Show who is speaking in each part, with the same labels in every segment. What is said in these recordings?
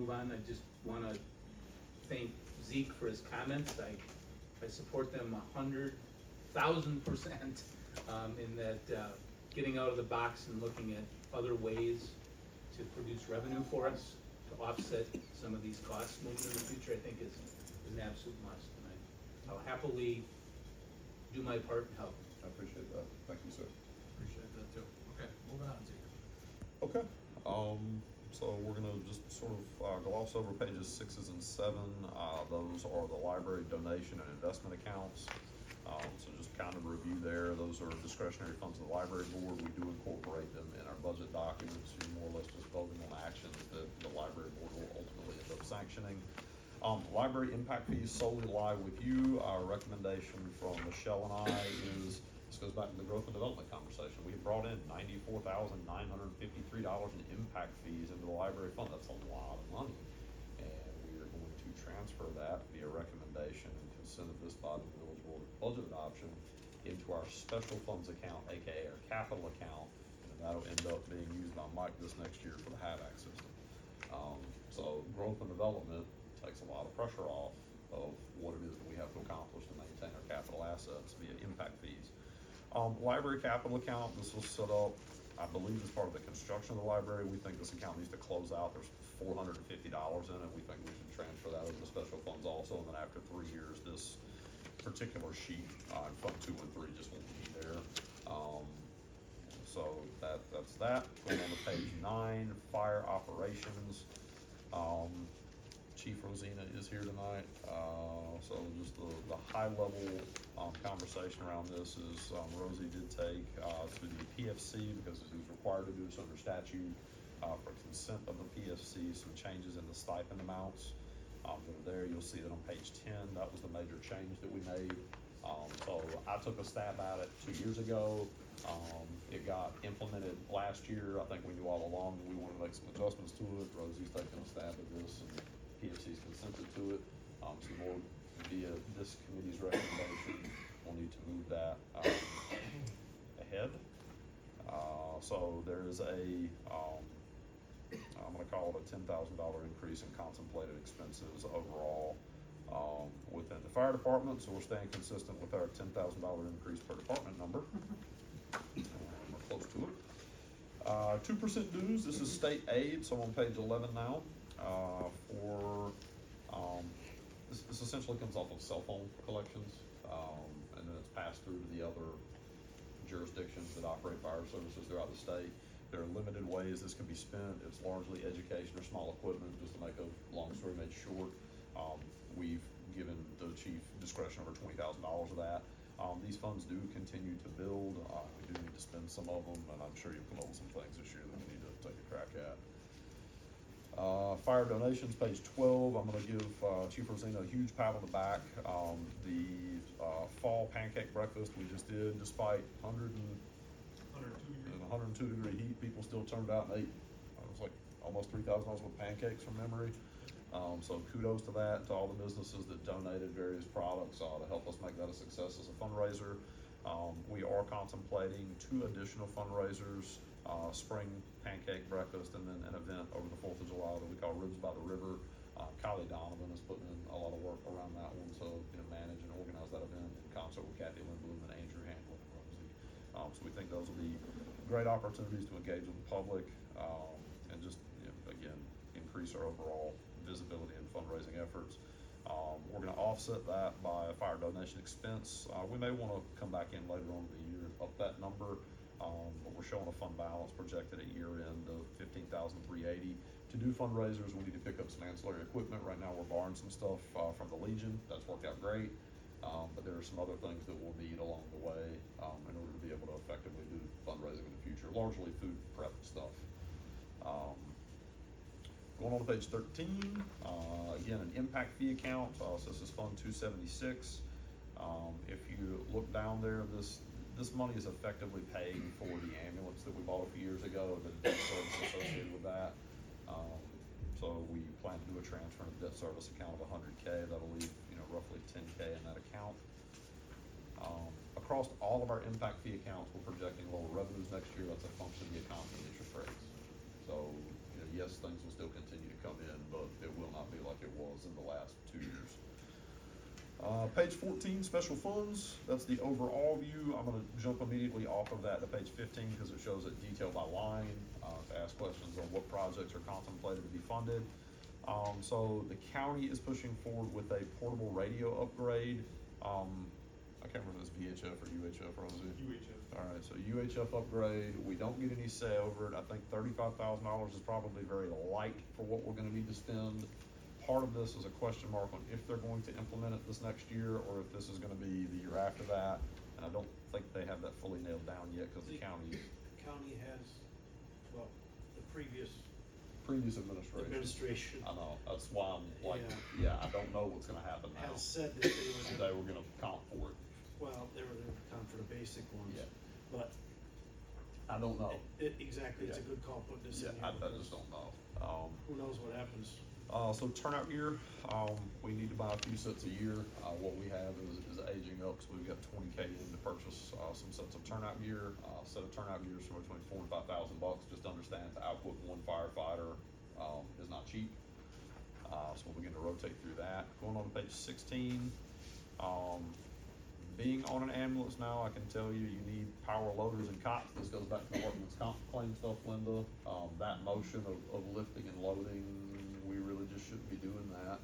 Speaker 1: move on, I just want to thank Zeke for his comments. I support them 100,000% in that getting out of the box and looking at other ways to produce revenue for us to offset some of these costs moving in the future, I think is an absolute must. And I'll happily do my part and help.
Speaker 2: I appreciate that. Thank you, sir.
Speaker 3: Appreciate that too. Okay, moving on, Zeke.
Speaker 2: Okay. So we're gonna just sort of gloss over pages 6 and 7. Those are the library donation and investment accounts. So just kind of review there. Those are discretionary funds of the library board. We do incorporate them in our budget documents. You're more or less just voting on actions that the library board will ultimately end up sanctioning. Library impact fees solely lie with you. Our recommendation from Michelle and I is, this goes back to the growth and development conversation. We brought in $94,953 in impact fees into the library fund. That's a lot of money. And we are going to transfer that via recommendation and consent of this body and village board budget adoption into our special funds account, aka our capital account. And that'll end up being used by Mike this next year for the HAVAC system. So growth and development takes a lot of pressure off of what it is that we have to accomplish to maintain our capital assets via impact fees. Library capital account, this was set up, I believe, as part of the construction of the library. We think this account needs to close out. There's $450 in it. We think we should transfer that over to special funds also. And then after 3 years, this particular sheet on Fund 2 and 3 just won't be there. So that's that. Going on to page 9, fire operations. Chief Rosina is here tonight, so just the high level conversation around this is Rosie did take to the PFC because he was required to do this under statute for consent of the PFC, some changes in the stipend amounts that are there. You'll see that on page 10, that was the major change that we made. So I took a stab at it 2 years ago. It got implemented last year. I think we knew all along that we wanted to make some adjustments to it. Rosie's taking a stab at this, and PFC's consented to it. So more via this committee's recommendation, we'll need to move that ahead. So there is a, I'm gonna call it a $10,000 increase in contemplated expenses overall within the fire department. So we're staying consistent with our $10,000 increase per department number. We're close to it. 2% dues, this is state aid, so I'm on page 11 now. This essentially comes off of cell phone collections, and then it's passed through to the other jurisdictions that operate fire services throughout the state. There are limited ways this can be spent. It's largely education or small equipment. Just to make a long story made short, we've given the chief discretion over $20,000 of that. These funds do continue to build. We do need to spend some of them, and I'm sure you'll come up with some things this year that we need to take a crack at. Fire donations, page 12. I'm going to give Chief Rosina a huge pat on the back. The fall pancake breakfast we just did, despite 102 degree heat, people still turned out and ate. It was like almost $3,000 worth of pancakes from memory. So kudos to that, to all the businesses that donated various products to help us make that a success as a fundraiser. We are contemplating 2 additional fundraisers, spring pancake breakfast, and then an event over the 4th of July that we call Ribs by the River. Kylie Donovan is putting in a lot of work around that one, so manage and organize that event in concert with Kathy Lindblom and Andrew Handler and Rosie. So we think those will be great opportunities to engage with the public and just, again, increase our overall visibility and fundraising efforts. We're going to offset that by a fire donation expense. We may want to come back in later on in the year and up that number, but we're showing a fund balance projected at year end of $15,380. To do fundraisers, we need to pick up some ancillary equipment. Right now, we're borrowing some stuff from the Legion. That's worked out great, but there are some other things that we'll need along the way in order to be able to effectively do fundraising in the future, largely food prep stuff. Going on to page 13, again, an impact fee account. So this is Fund 276. If you look down there, this money is effectively paying for the ambulance that we bought a few years ago, the debt service associated with that. So we plan to do a transfer in the debt service account of $100K. That'll leave roughly $10K in that account. Across all of our impact fee accounts, we're projecting lower revenues next year. That's a function of the economy and interest rates. So yes, things will still continue to come in, but it Page 14, special funds, that's the overall view. I'm gonna jump immediately off of that to page 15 because it shows it detailed by line, to ask questions on what projects are contemplated to be funded. So the county is pushing forward with a portable radio upgrade. I can't remember if it's VHF or UHF, Rosie.
Speaker 4: UHF.
Speaker 2: Alright, so UHF upgrade, we don't get any say over it. I think $35,000 is probably very light for what we're gonna need to spend. Part of this is a question mark on if they're going to implement it this next year, or if this is gonna be the year after that. And I don't think they have that fully nailed down yet, cause the county,
Speaker 5: County has, well, the previous
Speaker 2: previous administration. I know, that's why I'm like, yeah, I don't know what's gonna happen now.
Speaker 5: has said that
Speaker 2: They were gonna comp for it.
Speaker 5: well, they were come for the basic ones.
Speaker 2: Yeah.
Speaker 5: But
Speaker 2: I don't know.
Speaker 5: exactly, it's a
Speaker 2: Yeah.
Speaker 5: good call putting this
Speaker 2: Yeah,
Speaker 5: in here.
Speaker 2: I
Speaker 5: because
Speaker 2: just don't know.
Speaker 5: Who knows what happens?
Speaker 2: So turnout gear, we need to buy a few sets a year. What we have is aging up, so we've got 20K in to purchase, some sets of turnout gear. Set of turnout gear is somewhere between $4,000 and $5,000. Just understand to output one firefighter, is not cheap. So we'll begin to rotate through that. Going on to page 16, being on an ambulance now, I can tell you, you need power loaders and cots. This goes back to the workman's comp claim stuff, Linda. That motion of lifting and loading, we really just shouldn't be doing that,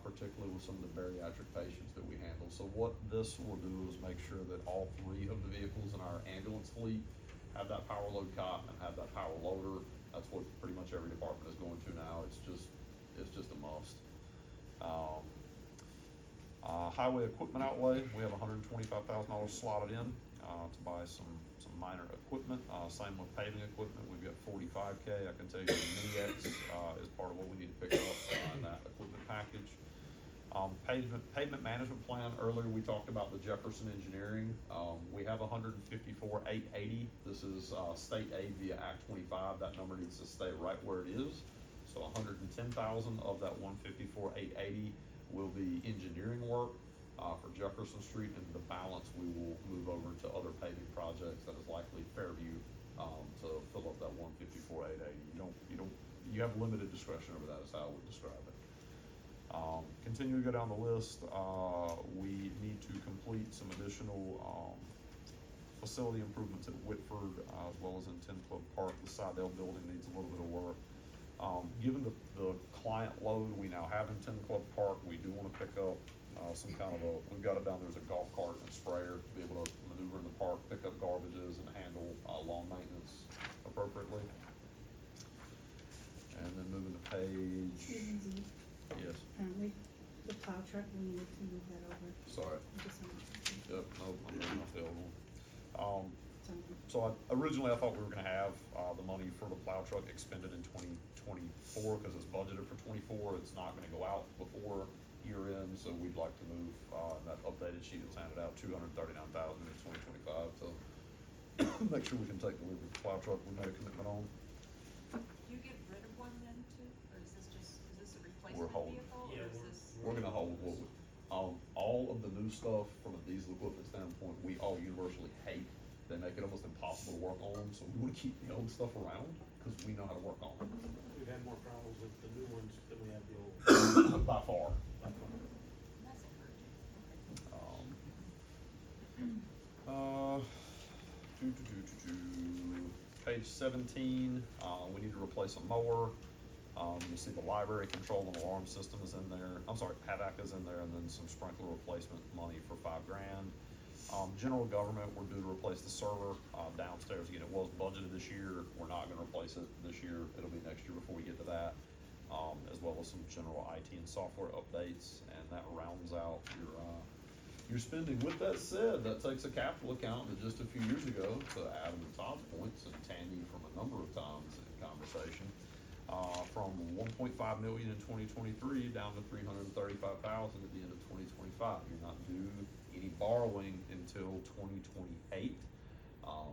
Speaker 2: particularly with some of the bariatric patients that we handle. So what this will do is make sure that all three of the vehicles in our ambulance fleet have that power load cot and have that power loader. That's what pretty much every department is going to now. It's just a must. Highway equipment outlay, we have $125,000 slotted in, to buy some minor equipment. Same with paving equipment, we've got 45K. I can tell you the Mini X, is part of what we need to pick up, in that equipment package. Pavement management plan, earlier we talked about the Jefferson Engineering. We have 154,880. This is, state aid via Act 25. That number needs to stay right where it is. So 110,000 of that 154,880 will be engineering work, for Jefferson Street, and the balance we will move over to other paving projects that is likely Fairview, to fill up that 154,880. You have limited discretion over that, is how I would describe it. Continue to go down the list, we need to complete some additional, facility improvements at Whitford, as well as in 10 Club Park. The Sidell building needs a little bit of work. Given the client load we now have in 10 Club Park, we do wanna pick up, some kind of we've got it down there as a golf cart and a sprayer to be able to maneuver in the park, pick up garbages and handle, lawn maintenance appropriately. And then moving to page, yes,
Speaker 6: The plow truck, we need to move that over.
Speaker 2: sorry,
Speaker 6: Just a-
Speaker 2: yep, no, I'm moving off the other one.
Speaker 6: something.
Speaker 2: So originally I thought we were gonna have, the money for the plow truck expended in 2024, cause it's budgeted for 24, it's not gonna go out before year end, so we'd like to move, that updated sheet that's handed out, 239,000 in 2025 to make sure we can take delivery of the plow truck we made a commitment on.
Speaker 7: Do you get rid of one then too, or is this a replacement
Speaker 2: holding.
Speaker 7: vehicle,
Speaker 5: Yeah,
Speaker 7: or is this?
Speaker 2: We're gonna hold what we, all of the new stuff from a diesel equipment standpoint, we all universally hate. They make it almost impossible to work on, so we wanna keep the old stuff around, cause we know how to work on them.
Speaker 5: We've had more problems with the new ones than we have the old.
Speaker 2: By far.
Speaker 7: That's encouraging,
Speaker 2: Page 17, we need to replace a mower. You see the library control and alarm system is in there. I'm sorry, PAVAC is in there, and then some sprinkler replacement money for $5,000. General government, we're due to replace the server, downstairs. Again, it was budgeted this year. We're not gonna replace it this year. It'll be next year before we get to that. As well as some general IT and software updates, and that rounds out your spending. With that said, that takes a capital account that just a few years ago, to Adam and Todd's points, and Tammy from a number of times in conversation, from 1.5 million in 2023 down to 335,000 at the end of 2025. You're not due any borrowing until 2028.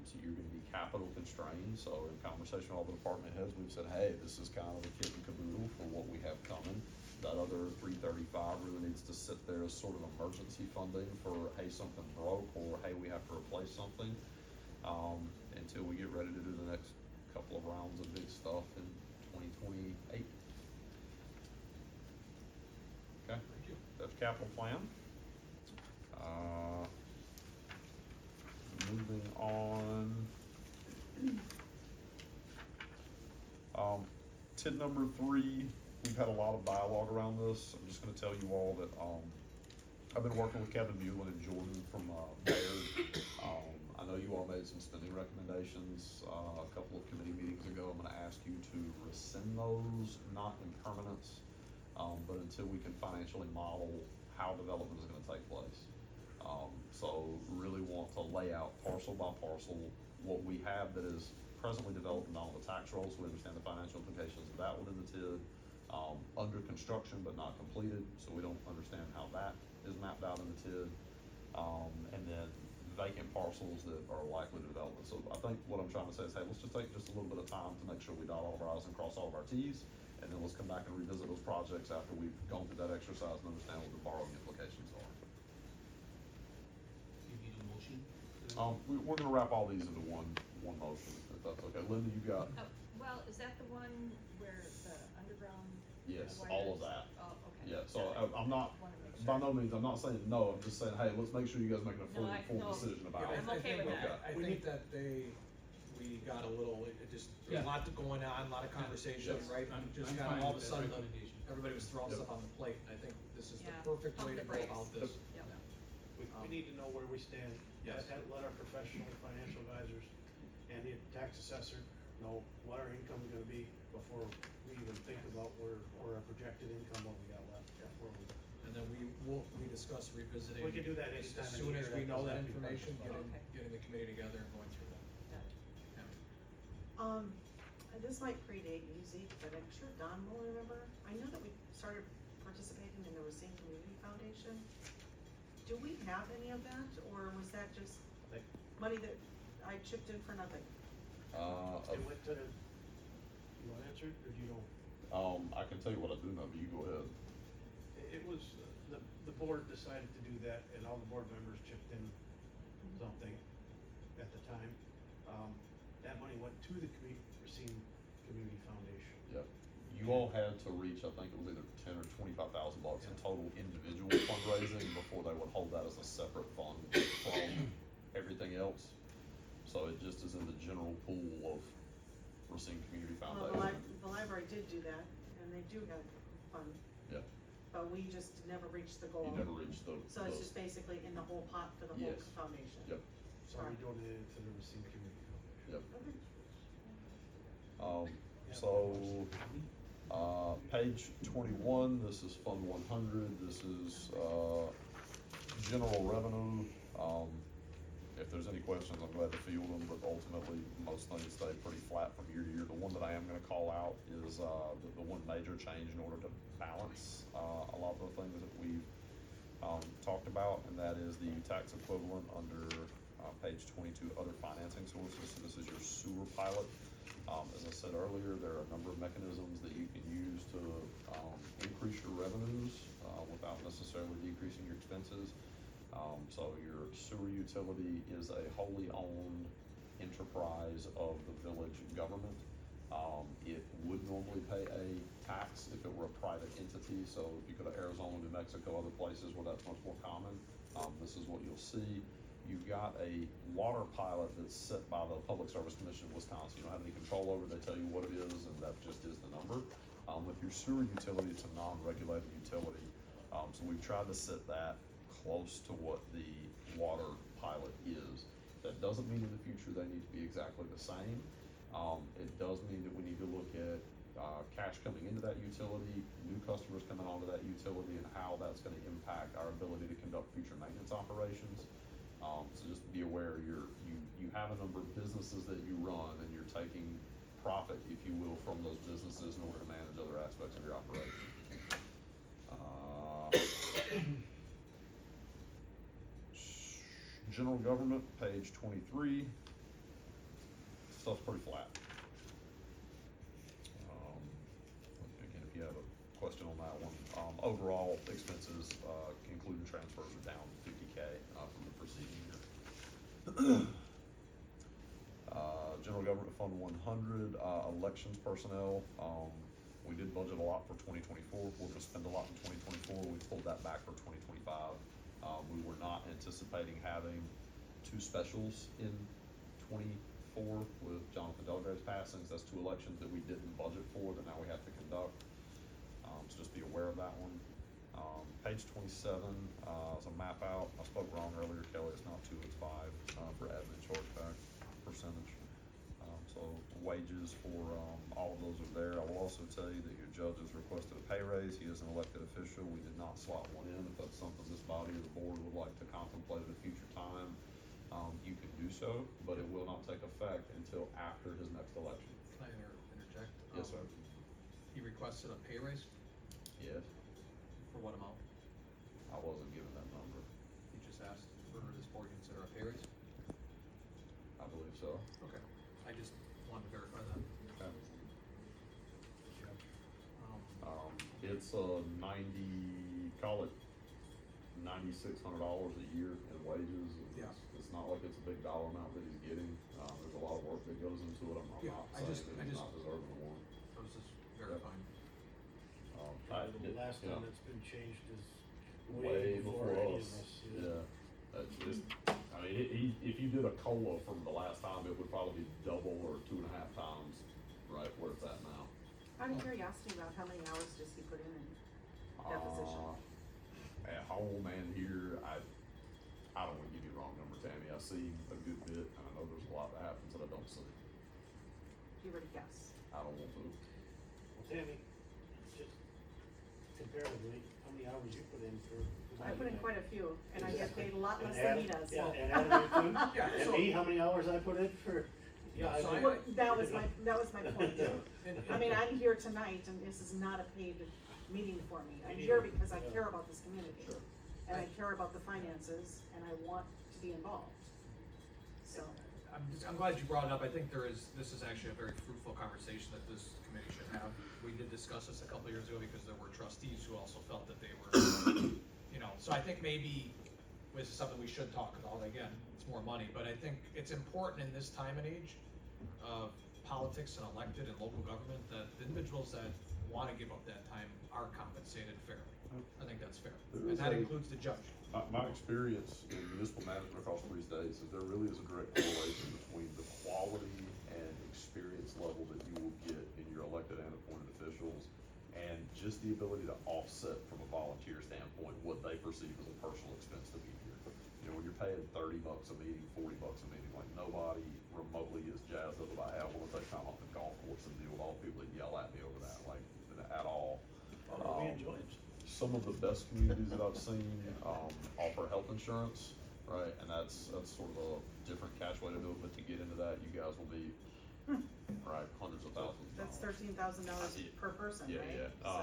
Speaker 2: So you're gonna be capital constrained. So in conversation with all the department heads, we've said, hey, this is kind of the kit and caboodle for what we have coming. That other 335 really needs to sit there as sort of emergency funding for, hey, something broke, or hey, we have to replace something, until we get ready to do the next couple of rounds of big stuff in 2028. Okay,
Speaker 3: Thank you.
Speaker 2: that's capital plan. Uh, moving on. Tip number 3, we've had a lot of dialogue around this. I'm just gonna tell you all that, I've been working with Kevin Mullen and Jordan from, Baird. I know you all made some spending recommendations, a couple of committee meetings ago. I'm gonna ask you to rescind those, not in permanence, but until we can financially model how development is gonna take place. So really want to lay out parcel by parcel what we have that is presently developed and on the tax roll, so we understand the financial implications of that within the TID. Under construction but not completed, so we don't understand how that is mapped out in the TID. And then vacant parcels that are likely to develop. So I think what I'm trying to say is, hey, let's just take just a little bit of time to make sure we dot all of our i's and cross all of our t's, and then let's come back and revisit those projects after we've gone through that exercise and understand what the borrowing implications are.
Speaker 5: You need a motion?
Speaker 2: We're gonna wrap all these into one motion, if that's okay. Linda, you got?
Speaker 7: Oh, well, is that the one where the underground?
Speaker 2: Yes,
Speaker 7: wires-
Speaker 2: all of that.
Speaker 7: Oh, okay.
Speaker 2: Yeah, so I'm not,
Speaker 7: Wanna make
Speaker 2: by
Speaker 7: sure.
Speaker 2: no means, I'm not saying no, I'm just saying, hey, let's make sure you guys making a fully
Speaker 7: No,
Speaker 2: informed
Speaker 7: no.
Speaker 2: decision about
Speaker 3: Yeah,
Speaker 2: it.
Speaker 7: I'm okay with
Speaker 3: think-
Speaker 7: that.
Speaker 3: I think that we got a little, it just, there's a lot going on, a lot of conversation,
Speaker 1: Yes,
Speaker 3: right?
Speaker 1: I'm
Speaker 3: Just
Speaker 1: fine
Speaker 3: kinda all of a
Speaker 1: with that
Speaker 3: sudden,
Speaker 1: recommendation.
Speaker 3: everybody was throwing
Speaker 2: Yep.
Speaker 3: stuff on the plate. I think this is the
Speaker 7: Yeah,
Speaker 3: perfect way
Speaker 7: pump
Speaker 3: to
Speaker 7: the
Speaker 3: go
Speaker 7: brakes.
Speaker 3: about this.
Speaker 7: Yep.
Speaker 5: We need to know where we stand.
Speaker 3: Yes.
Speaker 5: Let our professional financial advisors and the tax assessor know what our income is gonna be before we even think about where our projected income, what we got left. where we-
Speaker 3: And then we discuss revisiting.
Speaker 5: We can do that
Speaker 3: as
Speaker 5: anytime in the
Speaker 3: soon as
Speaker 5: year.
Speaker 3: we
Speaker 5: That
Speaker 3: know
Speaker 5: doesn't
Speaker 3: that
Speaker 5: have to be part of
Speaker 3: information,
Speaker 5: the budget.
Speaker 7: Okay.
Speaker 3: getting the committee together and going through that.
Speaker 7: Yeah.
Speaker 3: Yeah.
Speaker 4: This might predate you, Zeke, but I'm sure Don will remember. I know that we started participating in the Racine Community Foundation. Do we have any of that, or was that just
Speaker 5: Like,
Speaker 4: money that I chipped in for nothing?
Speaker 5: It went to, you wanna answer it, or do you know?
Speaker 2: I can tell you what I do know, but you go ahead.
Speaker 5: It was, the board decided to do that, and all the board members chipped in something at the time. That money went to the Racine Community Foundation.
Speaker 2: Yep. You all had to reach, I think it was either $10,000 or $25,000 in
Speaker 5: Yeah.
Speaker 2: total individual fundraising before they would hold that as a separate fund from everything else. So it just is in the general pool of Racine Community
Speaker 4: Well,
Speaker 2: Foundation.
Speaker 4: the library did do that, and they do have a fund,
Speaker 2: Yep.
Speaker 4: but we just never reached the goal.
Speaker 2: You never reached the.
Speaker 4: So it's just basically in the whole pot for the whole
Speaker 2: Yes.
Speaker 4: foundation.
Speaker 2: Yep,
Speaker 5: So we donated it to the Racine Community Foundation.
Speaker 2: yep.
Speaker 4: Okay.
Speaker 2: So, page 21, this is Fund 100, this is, general revenue. If there's any questions, I'm glad to field them, but ultimately, most things stay pretty flat from year to year. The one that I am gonna call out is, the one major change in order to balance, a lot of the things that we've, talked about, and that is the tax equivalent under, page 22, other financing sources. So this is your sewer pilot. As I said earlier, there are a number of mechanisms that you can use to increase your revenues without necessarily decreasing your expenses. So your sewer utility is a wholly owned enterprise of the village government. It would normally pay a tax if it were a private entity. So if you go to Arizona, New Mexico, other places where that's much more common, this is what you'll see. You've got a water pilot that's set by the Public Service Commission of Wisconsin. You don't have any control over it. They tell you what it is, and that just is the number. With your sewer utility, it's a non-regulated utility. So we've tried to set that close to what the water pilot is. That doesn't mean in the future they need to be exactly the same. It does mean that we need to look at cash coming into that utility, new customers coming onto that utility, and how that's gonna impact our ability to conduct future maintenance operations. So just be aware, you have a number of businesses that you run, and you're taking profit, if you will, from those businesses in order to manage other aspects of your operation. General government, page 23. Stuff's pretty flat. Again, if you have a question on that one. Overall expenses, including transfers, are down 50K from the preceding year. General Government Fund 100, elections personnel. We did budget a lot for 2024. We're gonna spend a lot in 2024. We pulled that back for 2025. We were not anticipating having two specials in '24 with Jonathan Delgrave's passings. That's two elections that we didn't budget for that now we have to conduct. So just be aware of that one. Page 27 is a map out. I spoke wrong earlier, Kelly. It's not 2, it's 5 for admin chargeback percentage. So wages for all of those are there. I will also tell you that your judge has requested a pay raise. He is an elected official. We did not slot one in. If that's something this body or the board would like to contemplate at a future time, you can do so, but it will not take effect until after his next election.
Speaker 3: Can I interject?
Speaker 2: Yes, sir.
Speaker 3: He requested a pay raise,
Speaker 2: Yes,
Speaker 3: for what amount?
Speaker 2: I wasn't given that number.
Speaker 3: He just asked for this board to consider a pay raise?
Speaker 2: I believe so.
Speaker 3: Okay, I just wanted to verify that.
Speaker 2: Okay.
Speaker 3: Um,
Speaker 2: It's call it $9,600 a year in wages.
Speaker 3: Yeah.
Speaker 2: It's not like it's a big dollar amount that he's getting. There's a lot of work that goes into it. I'm
Speaker 3: Yeah,
Speaker 2: not
Speaker 3: I
Speaker 2: saying
Speaker 3: just-
Speaker 2: that
Speaker 3: I
Speaker 2: he's
Speaker 3: just-
Speaker 2: not deserving of one.
Speaker 3: I was just verifying.
Speaker 5: The last
Speaker 2: yeah.
Speaker 5: time it's been changed is
Speaker 2: Way
Speaker 5: way
Speaker 2: before
Speaker 5: before any of
Speaker 2: us.
Speaker 5: us.
Speaker 2: Yeah, that's just, I mean, if you did a COLA from the last time, it would probably be double or 2.5 times, right, where it's at now.
Speaker 4: Out of curiosity about how many hours does he put in that position?
Speaker 2: At home and here, I don't wanna give you the wrong number, Tammy. I see a good bit, and I know there's a lot that happens that I don't see.
Speaker 4: If you were to guess.
Speaker 2: I don't want to.
Speaker 5: Well, Tammy, just comparatively, how many hours you put in for?
Speaker 4: I put in quite a few, and I get paid a lot
Speaker 5: And
Speaker 4: less than he
Speaker 5: Adam-
Speaker 4: does.
Speaker 5: Yeah, and Adam, you too?
Speaker 3: Yeah,
Speaker 5: And
Speaker 3: so-
Speaker 5: me, how many hours I put in for?
Speaker 3: Yeah, so
Speaker 4: Well, that was my point too.
Speaker 3: And-
Speaker 4: I mean, I'm here tonight, and this is not a paid meeting for me. I'm here because I care about this community.
Speaker 2: Sure.
Speaker 4: And I care about the finances, and I want to be involved. So,
Speaker 3: I'm glad you brought it up. I think this is actually a very fruitful conversation that this committee should have. We did discuss this a couple of years ago because there were trustees who also felt that they were, so I think maybe this is something we should talk about. Again, it's more money, but I think it's important in this time and age of politics and elected and local government that the individuals that wanna give up that time are compensated fairly. I think that's fair.
Speaker 2: There
Speaker 3: And
Speaker 2: is
Speaker 3: that
Speaker 2: a-
Speaker 3: includes the judge.
Speaker 2: My experience in municipal management across 3 states is there really is a direct correlation between the quality and experience level that you will get in your elected and appointed officials and just the ability to offset from a volunteer standpoint what they perceive as a personal expense to be here. When you're paying $30 a meeting, $40 a meeting, like nobody remotely is jazzed up about, hey, I wanna take time off the golf course and deal with all the people that yell at me over that, like, at all.
Speaker 5: We enjoy it.
Speaker 2: Some of the best communities that I've seen, offer health insurance, right, and that's sort of a different catch way to do it, but to get into that, you guys will be, right, hundreds of thousands of
Speaker 4: that's
Speaker 2: dollars.
Speaker 4: $13,000 per person, right?
Speaker 2: Yeah,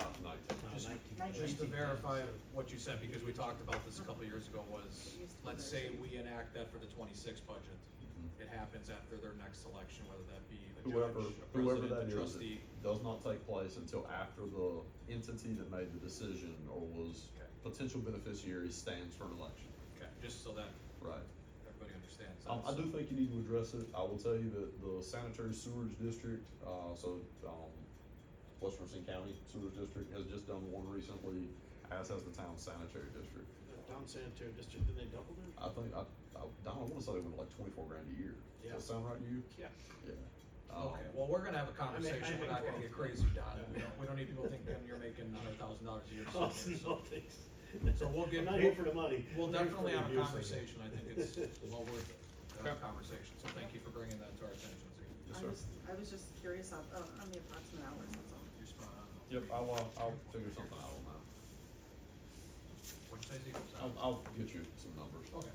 Speaker 4: So,
Speaker 2: 19.
Speaker 3: Just to verify what you said, because we talked about this a couple of years ago, was, let's say we enact that for the 26 budget.
Speaker 2: Mhm.
Speaker 3: It happens after their next election, whether that be the
Speaker 2: Whoever,
Speaker 3: judge, a
Speaker 2: whoever
Speaker 3: president,
Speaker 2: that
Speaker 3: a
Speaker 2: is,
Speaker 3: trustee.
Speaker 2: it does not take place until after the entity that made the decision or was
Speaker 3: Okay.
Speaker 2: potential beneficiary stands for an election,
Speaker 3: Okay, just so that
Speaker 2: right?
Speaker 3: everybody understands.
Speaker 2: I do think you need to address it. I will tell you that the sanitary sewage district, West Virginia County Sewage District has just done one recently, as has the town sanitary district.
Speaker 5: Town sanitary district, did they double it?
Speaker 2: I think, Don, I wanna say they went like 24 grand a year.
Speaker 5: Yeah.
Speaker 2: Does that sound right to you?
Speaker 5: Yeah.
Speaker 2: Yeah.
Speaker 3: Okay, well, we're gonna have a
Speaker 5: I
Speaker 3: conversation,
Speaker 5: make
Speaker 3: we're not gonna get
Speaker 5: 12.
Speaker 3: crazy, Don, we don't need people thinking you're making $100,000 a year.
Speaker 5: Oh,
Speaker 3: somewhere,
Speaker 5: no,
Speaker 3: so-
Speaker 5: thanks.
Speaker 3: So we'll get-
Speaker 5: I'm not here for the money.
Speaker 3: We'll
Speaker 5: I'm here for
Speaker 3: definitely
Speaker 5: the
Speaker 3: have a
Speaker 5: abuse of it.
Speaker 3: conversation, I think it's well worth it, to have a conversation, so thank you for bringing that to our attention, Zeke.
Speaker 4: I was just curious on the approximate hours, that's all.
Speaker 3: You're spot on.
Speaker 2: Yep, I'll figure something out on that.
Speaker 3: What'd you say, Zeke?
Speaker 2: I'll get you some numbers.
Speaker 3: Okay,